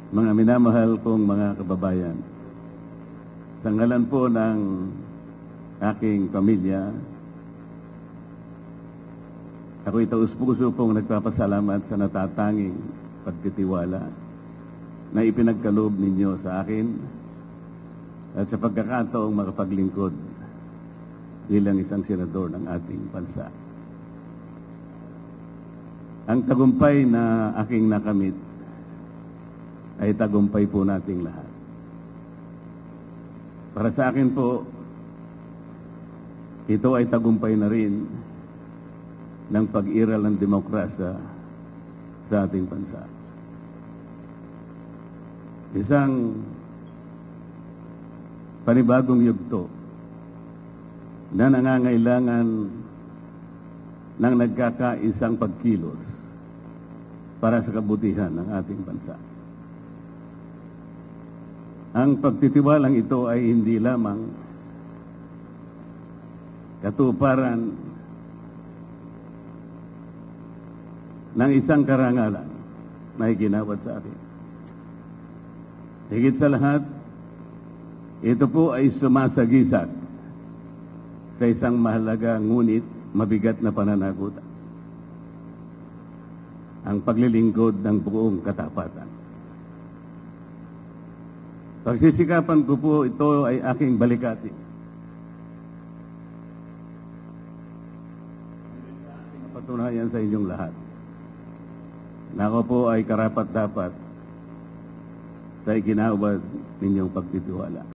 Mga minamahal kong mga kababayan, sa ngalan po ng aking pamilya, ako'y taus-puso pong nagpapasalamat sa natatanging pagtitiwala na ipinagkaloob ninyo sa akin at sa pagkakataong makapaglingkod bilang isang senador ng ating bansa. Ang tagumpay na aking nakamit ay tagumpay po nating lahat. Para sa akin po, ito ay tagumpay na rin ng pag-iral ng demokrasya sa ating bansa. Isang panibagong yugto na nangangailangan ng nagkakaisang pagkilos para sa kabutihan ng ating bansa. Ang pagtitiwalang ito ay hindi lamang katuparan ng isang karangalan na iginawad sa akin. Higit sa lahat, ito po ay sumasagisag sa isang mahalaga ngunit mabigat na pananagutan. Ang paglilingkod ng buong katapatan. Pagsisikapan ko po ito ay aking balikati. Patunayan sa inyong lahat na ako po ay karapat-dapat sa iginawad ninyong pagtitiwala.